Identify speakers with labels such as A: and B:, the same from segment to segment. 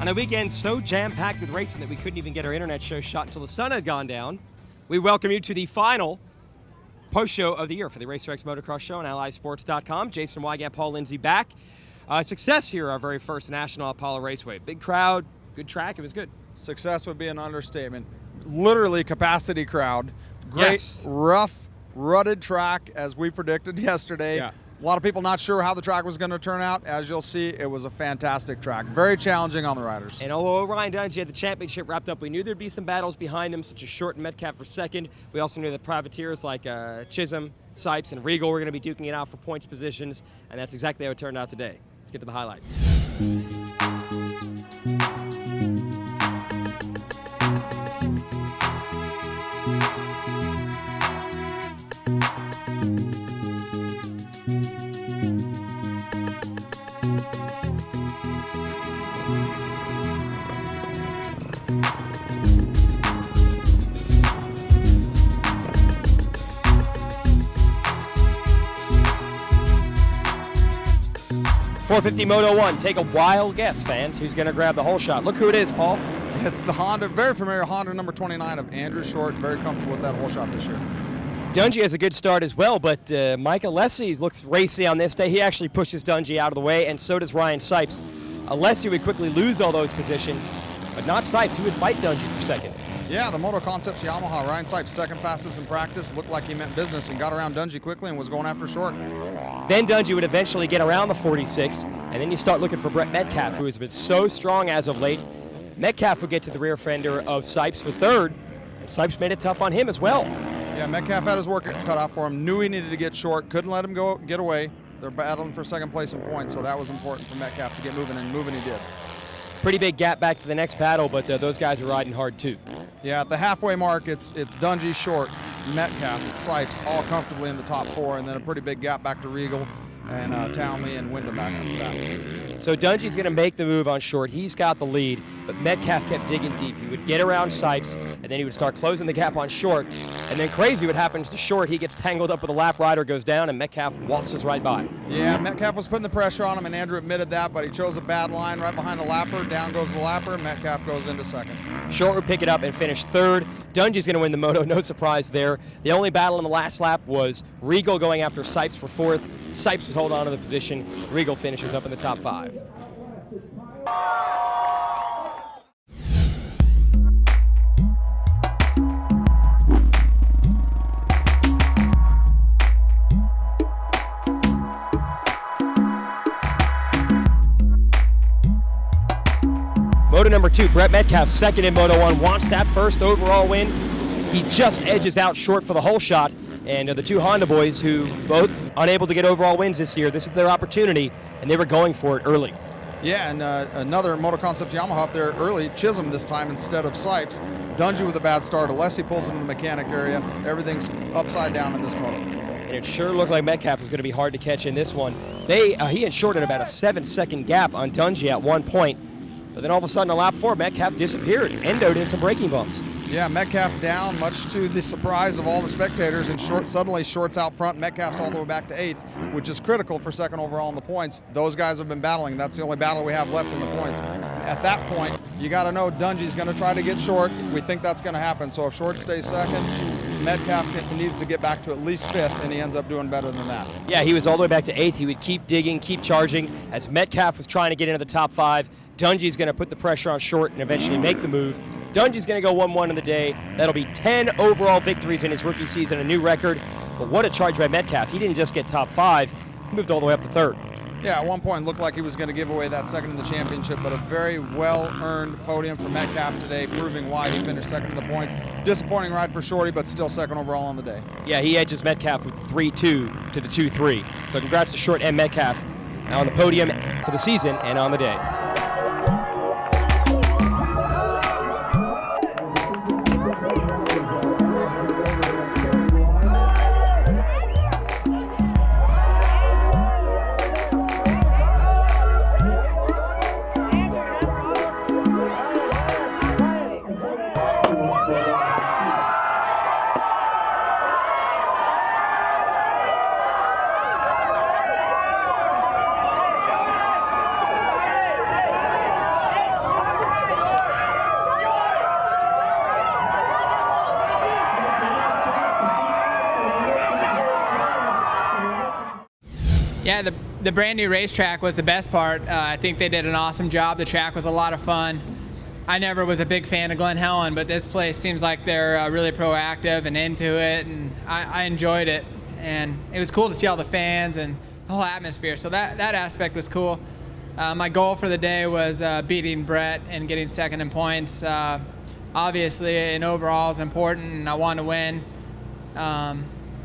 A: On a weekend so jam-packed with racing that we couldn't even get our internet show shot until the sun had gone down, we welcome you to the final post-show of the year for the RacerX Motocross Show on AlliedSports.com. Jason Wygant, Paul Lindsay back. Success here, our very first National Apollo Raceway. Big crowd, good track, it was good.
B: Success would be an understatement. Literally capacity crowd. Great,
A: Yes.
B: rough, rutted track as we predicted yesterday.
A: Yeah.
B: A lot of people not sure how the track was going to turn out. As you'll see, it was a fantastic track. Very challenging on the riders.
A: And although Ryan Dungey had the championship wrapped up, we knew there'd be some battles behind him, such as Short and Metcalf for second. We also knew that privateers like Chisholm, Sipes, and Regal were going to be duking it out for points positions, and that's exactly how it turned out today. Let's get to the highlights. 450 Moto 1, take a wild guess, fans. Who's going to grab the whole shot? Look who it is, Paul.
B: It's the Honda, very familiar Honda number 29 of Andrew Short. Very comfortable with that whole shot this year.
A: Dungey has a good start as well, but Mike Alessi looks racy on this day. He actually pushes Dungey out of the way, and so does Ryan Sipes. Alessi would quickly lose all those positions, but not Sipes. He would fight Dungey for second.
B: Yeah, the Moto Concepts Yamaha, Ryan Sipes, second fastest in practice, looked like he meant business and got around Dungey quickly and was going after Short.
A: Then Dungey would eventually get around the 46, and then you start looking for Brett Metcalf, who has been so strong as of late. Metcalf would get to the rear fender of Sipes for third, and Sipes made it tough on him as well.
B: Yeah, Metcalf had his work cut off for him, knew he needed to get Short, couldn't let him get away. They're battling for second place in points, so that was important for Metcalf to get moving, and moving he did.
A: Pretty big gap back to the next battle, but those guys are riding hard too.
B: Yeah, at the halfway mark, it's Dungey, Short, Metcalf, Sipes, all comfortably in the top four, and then a pretty big gap back to Regal and Townley and Wyndham back after that.
A: So Dungey's going to make the move on Short. He's got the lead, but Metcalf kept digging deep. He would get around Sipes, and then he would start closing the gap on Short. And then crazy what happens to Short. He gets tangled up with a lap rider, goes down, and Metcalf waltzes right by.
B: Yeah, Metcalf was putting the pressure on him, and Andrew admitted that, but he chose a bad line right behind the lapper. Down goes the lapper, Metcalf goes into second.
A: Short would pick it up and finish third. Dungey's going to win the moto, no surprise there. The only battle in the last lap was Regal going after Sipes for fourth. Sipes was holding on to the position. Regal finishes up in the top five. Moto number 2, Brett Metcalf, second in Moto 1, wants that first overall win. He just edges out Short for the whole shot. And the two Honda boys, who both unable to get overall wins this year, this is their opportunity, and they were going for it early.
B: Yeah, and another Moto Concepts Yamaha up there early, Chisholm this time instead of Sipes. Dungey with a bad start, Alessi pulls into the mechanic area. Everything's upside down in this moto.
A: And it sure looked like Metcalf was going to be hard to catch in this one. He and Short had about a 7-second gap on Dungey at one point, but then all of a sudden on lap 4, Metcalf disappeared, endoed in some braking bumps.
B: Yeah, Metcalf down, much to the surprise of all the spectators, and suddenly Short's out front. Metcalf's all the way back to 8th, which is critical for second overall in the points. Those guys have been battling. That's the only battle we have left in the points. At that point, you got to know Dungey's going to try to get Short. We think that's going to happen. So if Short stays second, Metcalf needs to get back to at least 5th, and he ends up doing better than that.
A: Yeah, he was all the way back to 8th. He would keep digging, keep charging. As Metcalf was trying to get into the top 5, Dungey's going to put the pressure on Short and eventually make the move. Dungey's going to go 1-1 in the day. That'll be 10 overall victories in his rookie season, a new record. But what a charge by Metcalf. He didn't just get top 5, he moved all the way up to 3rd.
B: Yeah, at one point it looked like he was going to give away that second in the championship, but a very well-earned podium for Metcalf today, proving why he finished second in the points. Disappointing ride for Shorty, but still second overall on the day.
A: Yeah, he edges Metcalf with 3-2 to the 2-3. So congrats to Short and Metcalf on the podium for the season and on the day.
C: Yeah, the brand new racetrack was the best part. I think they did an awesome job. The track was a lot of fun. I never was a big fan of Glen Helen, but this place seems like they're really proactive and into it, and I enjoyed it. And it was cool to see all the fans and the whole atmosphere, so that aspect was cool. My goal for the day was beating Brett and getting second in points. Obviously, an overall is important, and I wanted to win.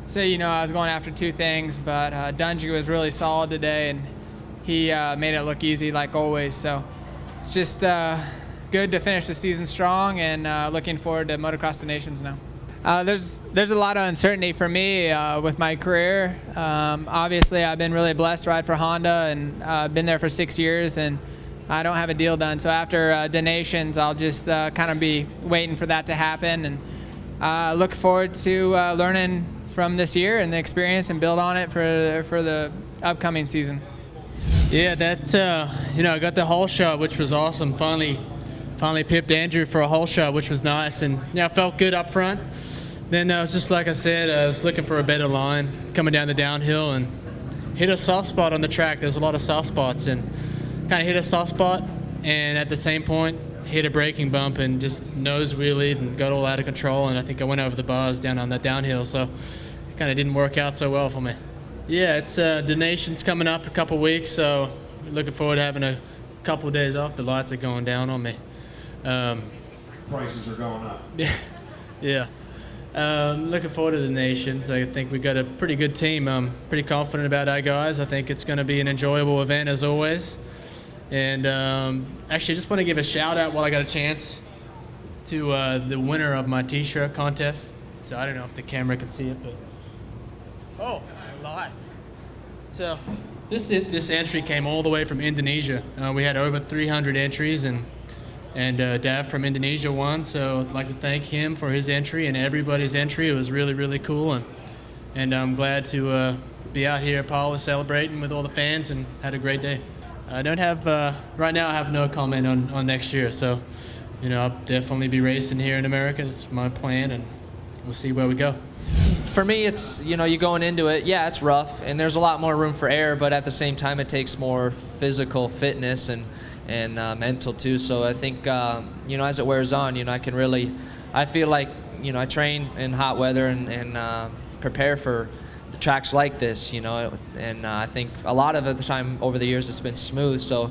C: So, I was going after two things, but Dungey was really solid today, and he made it look easy like always. So it's just good to finish the season strong, and looking forward to Motocross the Nations now. There's a lot of uncertainty for me with my career. Obviously, I've been really blessed to ride for Honda, and I've been there for 6 years, and I don't have a deal done. So after the Nations, I'll just kind of be waiting for that to happen, and look forward to learning from this year and the experience and build on it for the upcoming season.
D: Yeah, I got the whole shot, which was awesome. Finally pipped Andrew for a whole shot, which was nice, and I felt good up front. Then it was just like I said, I was looking for a better line coming down the downhill and hit a soft spot on the track. There's a lot of soft spots, and kind of hit a soft spot, and at the same point hit a braking bump and just nose wheelied and got all out of control, and I think I went over the bars down on that downhill, so it kind of didn't work out so well for me. Yeah, it's the Nations coming up in a couple weeks, so looking forward to having a couple of days off. The lights are going down on me.
E: Prices are going up.
D: Yeah. Looking forward to the Nations. I think we've got a pretty good team. I'm pretty confident about our guys. I think it's going to be an enjoyable event as always. And actually, I just want to give a shout out while I got a chance to the winner of my T-shirt contest. So I don't know if the camera can see it, but lights. So this entry came all the way from Indonesia. We had over 300 entries, and Dav from Indonesia won. So I'd like to thank him for his entry and everybody's entry. It was really, really cool, and I'm glad to be out here at Paula celebrating with all the fans, and had a great day. I don't have, right now I have no comment on next year, so, I'll definitely be racing here in America. That's my plan, and we'll see where we go.
F: For me, it's, you going into it, yeah, it's rough, and there's a lot more room for error, but at the same time, it takes more physical fitness and mental too. So I think, as it wears on, I feel like, I train in hot weather and prepare for the tracks like this, and I think a lot of the time over the years it's been smooth, so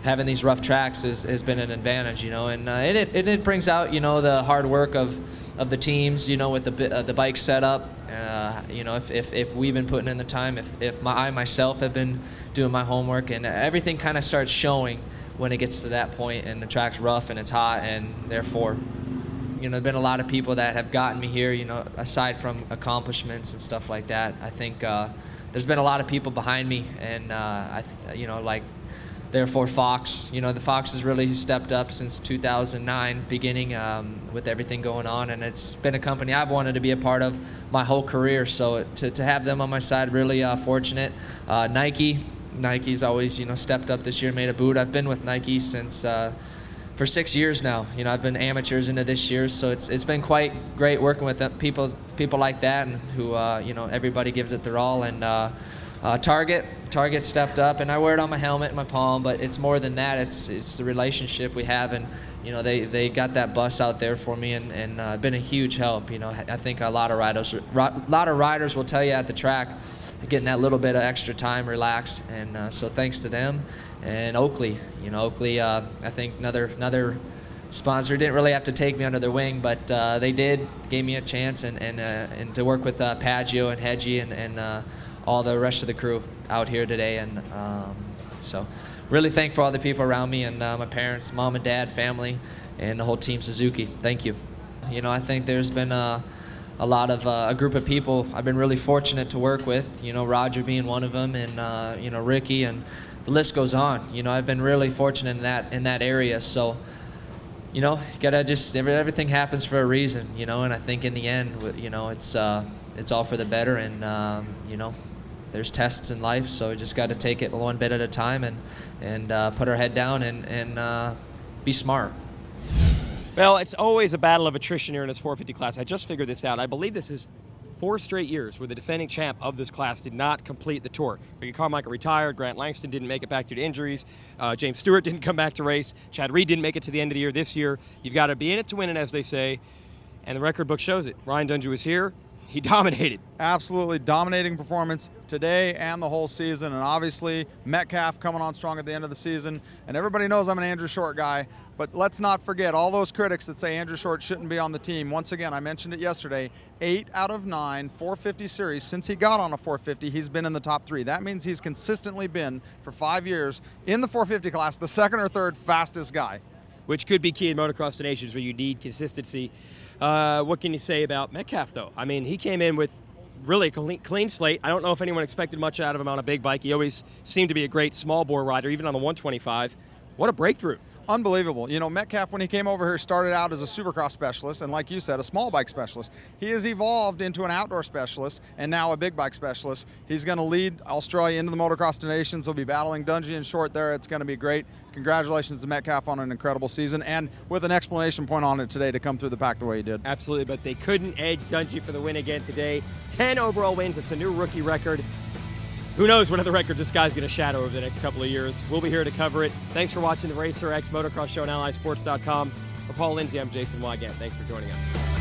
F: having these rough tracks has been an advantage, and it brings out, the hard work of the teams, with the bike setup. If we've been putting in the time, if I myself have been doing my homework, and everything kind of starts showing when it gets to that point and the track's rough and it's hot, and therefore, there've been a lot of people that have gotten me here, aside from accomplishments and stuff like that. I think there's been a lot of people behind me, and therefore Fox, the Fox has really stepped up since 2009 beginning with everything going on, and it's been a company I've wanted to be a part of my whole career, so to have them on my side, really fortunate. Nike's always, stepped up this year, made a boot. I've been with Nike since for 6 years now. I've been amateurs into this year, so it's been quite great working with them, people like that, and who everybody gives it their all. And Target stepped up, and I wear it on my helmet and my palm, but it's more than that. It's the relationship we have, and they got that bus out there for me, and been a huge help. I think a lot of riders will tell you at the track, getting that little bit of extra time, relax, and so thanks to them. And Oakley, I think another sponsor didn't really have to take me under their wing, but they gave me a chance, and to work with Paggio and Hedgie and all the rest of the crew out here today, and so really thankful for all the people around me, and my parents, mom and dad, family, and the whole team Suzuki. Thank you. I think there's been a lot of a group of people I've been really fortunate to work with, Roger being one of them, and Ricky, and the list goes on. I've been really fortunate in that area, so gotta just, everything happens for a reason, and I think in the end, it's all for the better, and there's tests in life, so we just got to take it one bit at a time, and put our head down and be smart.
A: Well, it's always a battle of attrition here in this 450 class. I just figured this out. I believe this is 4 straight years where the defending champ of this class did not complete the tour. Ricky Carmichael retired, Grant Langston didn't make it back due to injuries, James Stewart didn't come back to race, Chad Reed didn't make it to the end of the year. This year, you've got to be in it to win it, as they say, and the record book shows it. Ryan Dungey was here. He dominated.
B: Absolutely dominating performance today and the whole season. And obviously, Metcalf coming on strong at the end of the season. And everybody knows I'm an Andrew Short guy. But let's not forget all those critics that say Andrew Short shouldn't be on the team. Once again, I mentioned it yesterday, 8 out of 9 450 series. Since he got on a 450, he's been in the top 3. That means he's consistently been, for 5 years, in the 450 class, the second or third fastest guy.
A: Which could be key in motocross to nations where you need consistency. What can you say about Metcalf, though? I mean, he came in with really a clean slate. I don't know if anyone expected much out of him on a big bike. He always seemed to be a great small bore rider, even on the 125. What a breakthrough.
B: Unbelievable. You know, Metcalf, when he came over here, started out as a supercross specialist and, like you said, a small bike specialist. He has evolved into an outdoor specialist and now a big bike specialist. He's going to lead Australia into the Motocross to Nations. He'll be battling Dungey and Short there. It's going to be great. Congratulations to Metcalf on an incredible season and with an explanation point on it today to come through the pack the way he did.
A: Absolutely, but they couldn't edge Dungey for the win again today. 10 overall wins. It's a new rookie record. Who knows what other records this guy's going to shadow over the next couple of years. We'll be here to cover it. Thanks for watching the Racer X Motocross Show on AlliSports.com. For Paul Lindsay, I'm Jason Wygant. Thanks for joining us.